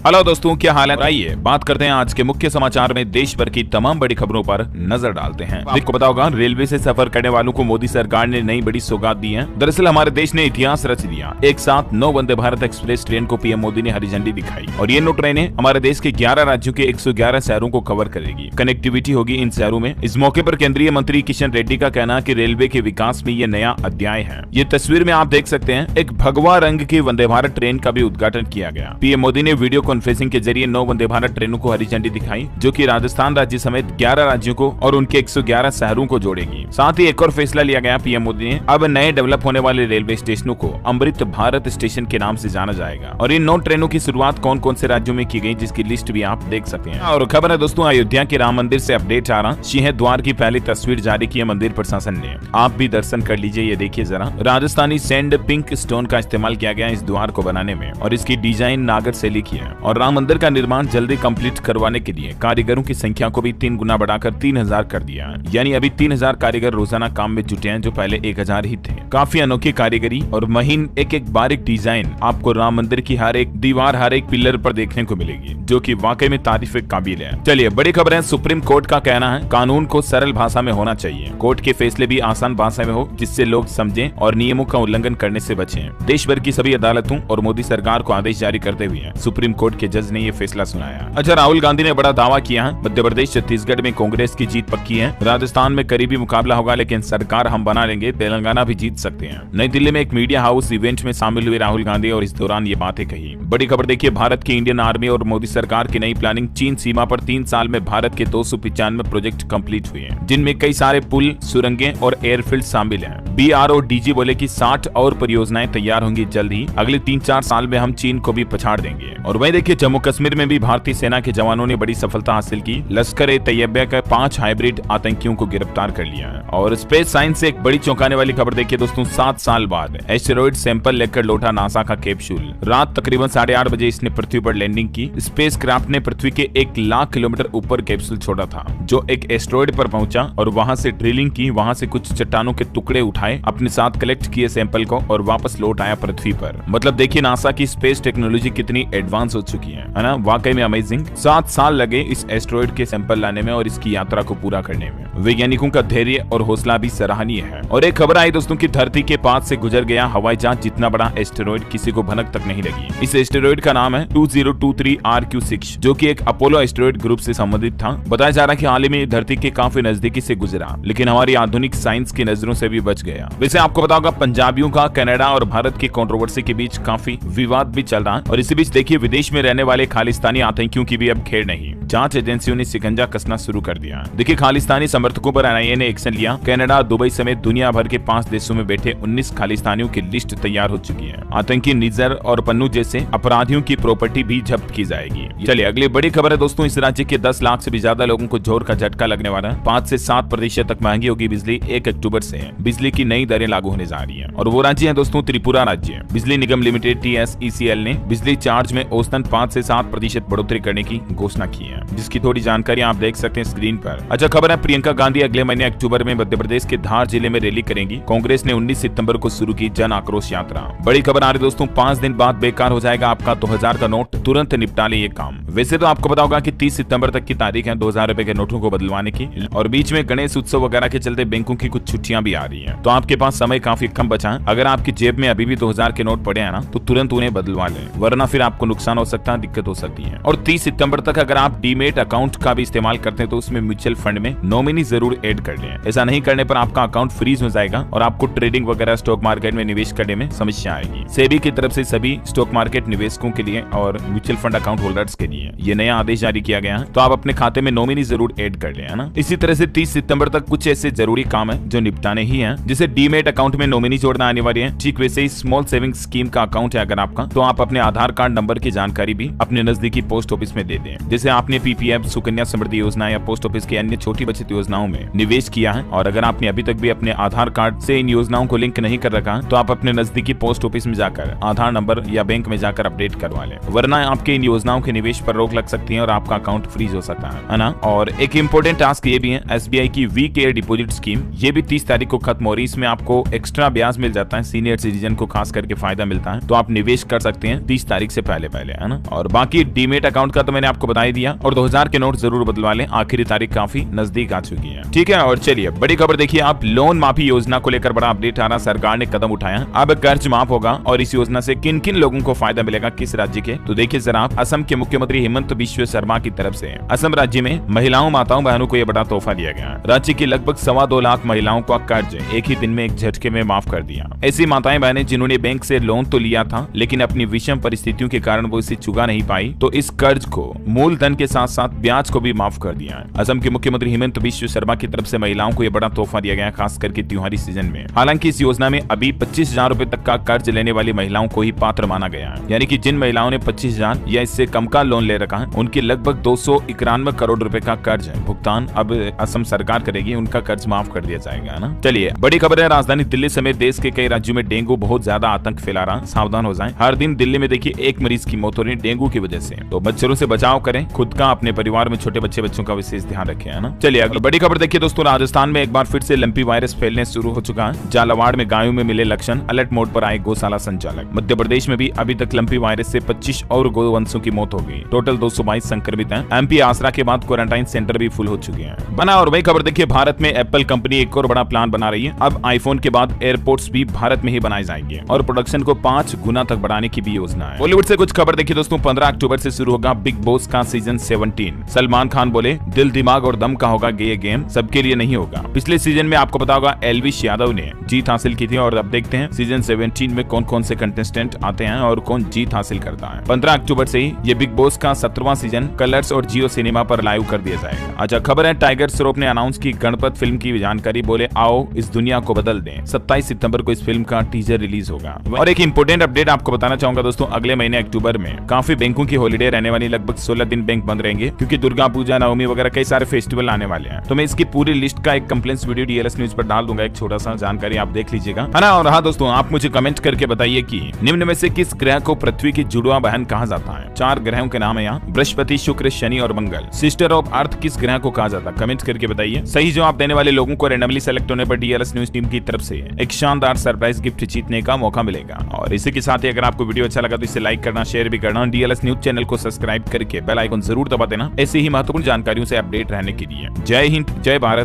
Hello दोस्तों, क्या हाल है? आइए बात करते हैं आज के मुख्य समाचार में देश भर की तमाम बड़ी खबरों पर नजर डालते हैं। आपको पता होगा, रेलवे से सफर करने वालों को मोदी सरकार ने नई बड़ी सौगात दी है। दरअसल हमारे देश ने इतिहास रच दिया। एक साथ 9 वंदे भारत एक्सप्रेस ट्रेन को पीएम मोदी ने हरी झंडी दिखाई और ये 9 ट्रेनें हमारे देश के 11 राज्यों के 111 शहरों को कवर करेगी। कनेक्टिविटी होगी इन शहरों में। इस मौके पर केंद्रीय मंत्री किशन रेड्डी का कहना कि रेलवे के विकास में ये नया अध्याय है। ये तस्वीर में आप देख सकते हैं, एक भगवा रंग की वंदे भारत ट्रेन का भी उद्घाटन किया गया। पीएम मोदी ने वीडियो कॉन्फ्रेंसिंग के जरिए 9 वंदे भारत ट्रेनों को हरी झंडी दिखाई, जो कि राजस्थान राज्य समेत 11 राज्यों को और उनके 111 शहरों को जोड़ेगी। साथ ही एक और फैसला लिया गया पीएम मोदी ने, अब नए डेवलप होने वाले रेलवे स्टेशनों को अमृत भारत स्टेशन के नाम से जाना जाएगा। और इन 9 ट्रेनों की शुरुआत कौन कौन से राज्यों में की गई, जिसकी लिस्ट भी आप देख सकते हैं। और खबर है दोस्तों, अयोध्या के राम मंदिर से अपडेट आ रहा। सिंह द्वार की पहली तस्वीर जारी की है मंदिर प्रशासन ने। आप भी दर्शन कर लीजिए। ये देखिए जरा, राजस्थानी सैंड पिंक स्टोन का इस्तेमाल किया गया इस द्वार को बनाने में और इसकी डिजाइन नागर शैली की है। और राम मंदिर का निर्माण जल्दी कंप्लीट करवाने के लिए कारीगरों की संख्या को भी 3 गुना बढ़ाकर 3000 कर दिया है। यानी अभी 3000 कारीगर रोजाना काम में जुटे हैं, जो पहले 1000 ही थे। काफी अनोखी कारीगरी और महीन एक बारीक डिजाइन आपको राम मंदिर की हर एक दीवार, हर एक पिलर पर देखने को मिलेगी, जो कि वाकई में तारीफ के काबिल है। चलिए बड़ी खबर है, सुप्रीम कोर्ट का कहना है कानून को सरल भाषा में होना चाहिए। कोर्ट के फैसले भी आसान भाषा में हो, जिससे लोग समझें और नियमों का उल्लंघन करने से बचें। देश भर की सभी अदालतों और मोदी सरकार को आदेश जारी करते हुए सुप्रीम कोर्ट के जज ने ये फैसला सुनाया। अच्छा, राहुल गांधी ने बड़ा दावा किया है, मध्य प्रदेश छत्तीसगढ़ में कांग्रेस की जीत पक्की है। राजस्थान में करीबी मुकाबला होगा, लेकिन सरकार हम बना लेंगे। तेलंगाना भी जीत सकते हैं। नई दिल्ली में एक मीडिया हाउस इवेंट में शामिल हुए राहुल गांधी और इस दौरान ये बातें कही। बड़ी खबर देखिए, भारत की इंडियन आर्मी और मोदी सरकार की नई प्लानिंग। चीन सीमा पर 3 साल में भारत के 295 प्रोजेक्ट कंप्लीट हुए हैं, जिनमें कई सारे पुल, सुरंगें और एयरफील्ड शामिल हैं। BRODG बोले कि 60 और परियोजनाएं तैयार होंगी जल्द ही। अगले 3-4 साल में हम चीन को भी पछाड़ देंगे। और वहीं देखिए, जम्मू कश्मीर में भी भारतीय सेना के जवानों ने बड़ी सफलता हासिल की। लश्कर-ए-तैयबा के 5 हाइब्रिड आतंकियों को गिरफ्तार कर लिया है। और स्पेस साइंस से एक बड़ी चौंकाने वाली खबर देखिए दोस्तों, 7 साल बाद एस्टेरॉइड सैंपल लेकर लौटा नासा का कैप्सूल। रात तकरीबन 8:30 बजे इसने पृथ्वी पर लैंडिंग की। स्पेस क्राफ्ट ने पृथ्वी के 1 लाख किलोमीटर ऊपर कैप्सूल छोड़ा था, जो एक एस्टेरॉइड पर पहुंचा और वहां से ड्रिलिंग की। वहां से कुछ चट्टानों के टुकड़े उठाए, अपने साथ कलेक्ट किए सैंपल को और वापस लौट आया पृथ्वी पर। मतलब देखिए नासा की स्पेस टेक्नोलॉजी कितनी एडवांस हो चुकी है ना? वाकई में अमेजिंग। 7 साल लगे इस एस्टेरॉइड के सैंपल लाने में और इसकी यात्रा को पूरा करने में। वैज्ञानिकों का धैर्य और हौसला भी सराहनीय है। और एक खबर आई दोस्तों की धरती के पास से गुजर गया हवाई जहाज जितना बड़ा एस्टेरॉइड किसी को भनक तक नहीं लगी। इस एस्टेरॉइड का नाम है 2023 RQ6, जो कि एक अपोलो एस्टेरॉइड ग्रुप से संबंधित था। बताया जा रहा है कि हाल ही में धरती के काफी नजदीकी से गुजरा, लेकिन हमारी आधुनिक साइंस की नजरों से भी बच गया। वैसे आपको पता होगा, पंजाबियों का कनाडा और भारत की कंट्रोवर्सी के बीच काफी विवाद भी चल रहा है। और इसी बीच देखिए, विदेश में रहने वाले खालिस्तानी आतंकियों की भी अब खेर नहीं। जांच एजेंसियों ने शिकंजा कसना शुरू कर दिया। देखिए, खालिस्तानी समर्थकों पर NIA ने एक्शन लिया। कनाडा, दुबई समेत दुनिया भर के 5 देशों में बैठे 19 खालिस्तानियों की लिस्ट तैयार हो चुकी है। आतंकी निजर और पन्नू जैसे अपराधियों की प्रॉपर्टी भी जब्त की जाएगी। चलिए अगली बड़ी खबर है दोस्तों, इस राज्य के 10 लाख से भी ज्यादा लोगों को जोर का झटका लगने वाला है। 5 से 7% तक महंगी होगी बिजली। 1 अक्टूबर से बिजली की नई दरें लागू होने जा रही है। और वो राज्य है दोस्तों त्रिपुरा राज्य। बिजली निगम लिमिटेड TSECL ने बिजली चार्ज में औसतन 5 से 7% बढ़ोतरी करने की घोषणा की है, जिसकी थोड़ी जानकारी आप देख सकते हैं स्क्रीन पर। अच्छा खबर है, प्रियंका गांधी अगले महीने अक्टूबर में मध्य प्रदेश के धार जिले में रैली करेंगी। कांग्रेस ने 19 सितंबर को शुरू की जन आक्रोश यात्रा। बड़ी खबर आ रही दोस्तों, 5 दिन बाद बेकार हो जाएगा आपका 2000 का नोट, तुरंत निपटा ले ये काम। वैसे तो आपको पता होगा कि 30 सितंबर तक की तारीख है 2000 रुपए के नोटों को बदलवाने की। और बीच में गणेश उत्सव वगैरह के चलते बैंकों की कुछ छुट्टियां भी आ रही है, तो आपके पास समय काफी कम बचा है। अगर आपकी जेब में अभी भी 2000 के नोट पड़े हैं ना, तो तुरंत उन्हें बदलवा लें, वरना फिर आपको नुकसान हो सकता है, दिक्कत हो सकती है। और 30 सितंबर तक अगर आप डीमेट अकाउंट का भी इस्तेमाल करते हैं, तो उसमें म्यूचुअल फंड में नॉमिनी जरूर ऐड कर लें। ऐसा नहीं करने पर आपका अकाउंट फ्रीज हो जाएगा और आपको ट्रेडिंग वगैरह स्टॉक मार्केट में निवेश करने में समस्या आएगी। सेबी की तरफ से सभी स्टॉक मार्केट निवेशकों के लिए और म्यूचुअल फंड अकाउंट होल्डर्स के लिए ये नया आदेश जारी किया गया है, तो आप अपने खाते में नॉमिनी जरूर ऐड कर लें, है ना। इसी तरह से 30 सितंबर तक कुछ ऐसे जरूरी काम है जो निपटाने ही हैं, जैसे डीमेट अकाउंट में नॉमिनी जोड़ना अनिवार्य है। ठीक वैसे ही स्मॉल सेविंग स्कीम का अकाउंट है अगर आपका, तो आप अपने आधार कार्ड नंबर की जानकारी भी अपने नजदीकी पोस्ट ऑफिस में दे दें। जैसे आपने पीपीएफ, सुकन्या समृद्धि योजना या पोस्ट ऑफिस की अन्य छोटी बचत योजनाओं में निवेश किया है और अगर आपने अभी तक भी अपने आधार कार्ड से इन योजनाओं को लिंक नहीं कर रखा तो आप अपने नजदीकी पोस्ट ऑफिस में जाकर आधार नंबर या बैंक में जाकर अपडेट करवा लें, वरना आपके इन योजनाओं के निवेश पर रोक लग सकती है और आपका अकाउंट फ्रीज हो सकता है ना। और एक इंपॉर्टेंट टास्क ये भी है, एसबीआई की वी केयर डिपॉजिट स्कीम ये भी 30 तारीख को खत्म हो रही है। इसमें आपको एक्स्ट्रा ब्याज मिल जाता है, सीनियर सिटीजन को खास करके फायदा मिलता है, तो आप निवेश कर सकते हैं 30 तारीख से पहले है ना। और बाकी डीमेट अकाउंट का तो मैंने आपको बता ही दिया और 2000 के नोट जरूर बदलवा लें, आखिरी तारीख काफी नजदीक आ चुकी है। ठीक है, और चलिए बड़ी खबर देखिए आप, लोन माफी योजना को लेकर बड़ा अपडेट आ रहा, सरकार ने कदम उठाया, अब कर्ज माफ होगा और इस योजना से किन किन लोगों को फायदा मिलेगा, किस राज्य के, तो देखिए जरा आप, असम के मुख्यमंत्री हेमंत बिश्व शर्मा की तरफ से असम राज्य में महिलाओं, माताओं, बहनों को यह बड़ा तोहफा दिया गया। राज्य की लगभग 2.25 लाख महिलाओं का कर्ज एक ही दिन में एक झटके में माफ कर दिया। ऐसी माताएं बहनें जिन्होंने बैंक से लोन तो लिया था लेकिन अपनी विषम परिस्थितियों के कारण वो इसे चुका नहीं पाई, तो इस कर्ज को मूलधन के साथ साथ ब्याज को भी माफ कर दिया है। असम के मुख्यमंत्री हेमंत बिश्व शर्मा की तरफ से महिलाओं को यह बड़ा तोहफा दिया गया, खास करके त्योहारी सीजन में। हालांकि इस योजना में अभी 25,000 रुपए तक का कर्ज लेने वाली महिलाओं को ही पात्र माना गया है, यानी कि जिन महिलाओं ने 25,000 या इससे कम का लोन ले रखा है उनके लगभग 291 करोड़ रुपए का कर्ज है भुगतान अब असम सरकार करेगी, उनका कर्ज माफ कर दिया जाएगा ना। चलिए बड़ी खबर है, राजधानी दिल्ली समेत देश के कई राज्यों में डेंगू बहुत ज्यादा आतंक फैला रहा, सावधान हो जाएं। हर दिन दिल्ली में देखिए एक मरीज की मौत हो रही है डेंगू की वजह से, तो मच्छरों से बचाव करें, खुद का, अपने परिवार में छोटे बच्चों का विशेष ध्यान रखें, है ना। चलिए अगली बड़ी खबर देखिए दोस्तों, राजस्थान में एक बार फिर से लंपी वायरस फैलने शुरू हो चुका है। झालावाड़ में गायों में मिले लक्षण, अलर्ट मोड पर आए गौशाला संचालक। मध्य प्रदेश में भी अभी तक लंपी वायरस से 25 और गोवंशों की मौत हो गई, टोटल 222 संक्रमित हैं। एमपी आसरा के बाद क्वारंटाइन सेंटर भी फुल हो चुके हैं बना। और वही खबर देखिए, भारत में एप्पल कंपनी एक और बड़ा प्लान बना रही है, अब आईफोन के बाद एयरपोर्ट्स भी भारत में ही बनाए जाएंगे और प्रोडक्शन को 5 गुना तक बढ़ाने की भी योजना है। बॉलीवुड से कुछ खबर देखिए दोस्तों, 15 अक्टूबर से शुरू होगा बिग बॉस का सीजन 17। सलमान खान बोले दिल, दिमाग और दम का होगा ये गेम, सबके लिए नहीं होगा। पिछले सीजन में आपको पता होगा एल्विश यादव ने जीत हासिल की थी और अब देखते हैं सीजन 17 में कौन कौन से कंटेस्टेंट आते हैं और कौन जीत हासिल करता है। 15 अक्टूबर से ही ये बिग बॉस का 17वां सीजन कलर्स और जियो सिनेमा पर लाइव कर दिया जाएगा। अच्छा खबर है, टाइगर श्रॉफ ने अनाउंस की गणपत फिल्म की जानकारी, बोले आओ इस दुनिया को बदल दें। 27 सितंबर को इस फिल्म का टीजर रिलीज होगा। और एक इंपोर्टेंट अपडेट आपको बताना चाहूंगा दोस्तों, अगले महीने अक्टूबर में काफी बैंकों की हॉलिडे रहने वाली, लगभग 16 दिन बैंक बंद रहेंगे क्योंकि दुर्गा पूजा, नवमी वगैरह कई सारे फेस्टिवल आने वाले हैं। तो मैं इसकी पूरी लिस्ट का एक कंप्लेंट्स वीडियो डीएलएस न्यूज पर डाल दूंगा, एक छोटा सा जानकारी आप देख लीजिएगा, है ना। और हाँ दोस्तों, आप मुझे कमेंट करके बताइए कि निम्न में से किस ग्रह को पृथ्वी की जुड़वा बहन कहा जाता है। 4 ग्रहों के नाम है यहाँ, बृहस्पति, शुक्र, शनि और मंगल। सिस्टर ऑफ अर्थ किस ग्रह को कहा जाता है, कमेंट करके बताइए। सही जवाब देने वाले लोगों को रैंडमली सेलेक्ट होने पर डीएलएस न्यूज टीम की तरफ से एक शानदार सरप्राइज गिफ्ट जीतने का मौका मिलेगा। और इसी के साथ ही अगर आपको वीडियो अच्छा लगा तो इसे लाइक करना, शेयर भी करना, डीएलएस न्यूज चैनल को सब्सक्राइब करके बेल आइकन जरूर दबा देना, ऐसी ही महत्वपूर्ण जानकारियों से अपडेट रहने के लिए। जय हिंद, जय भारत।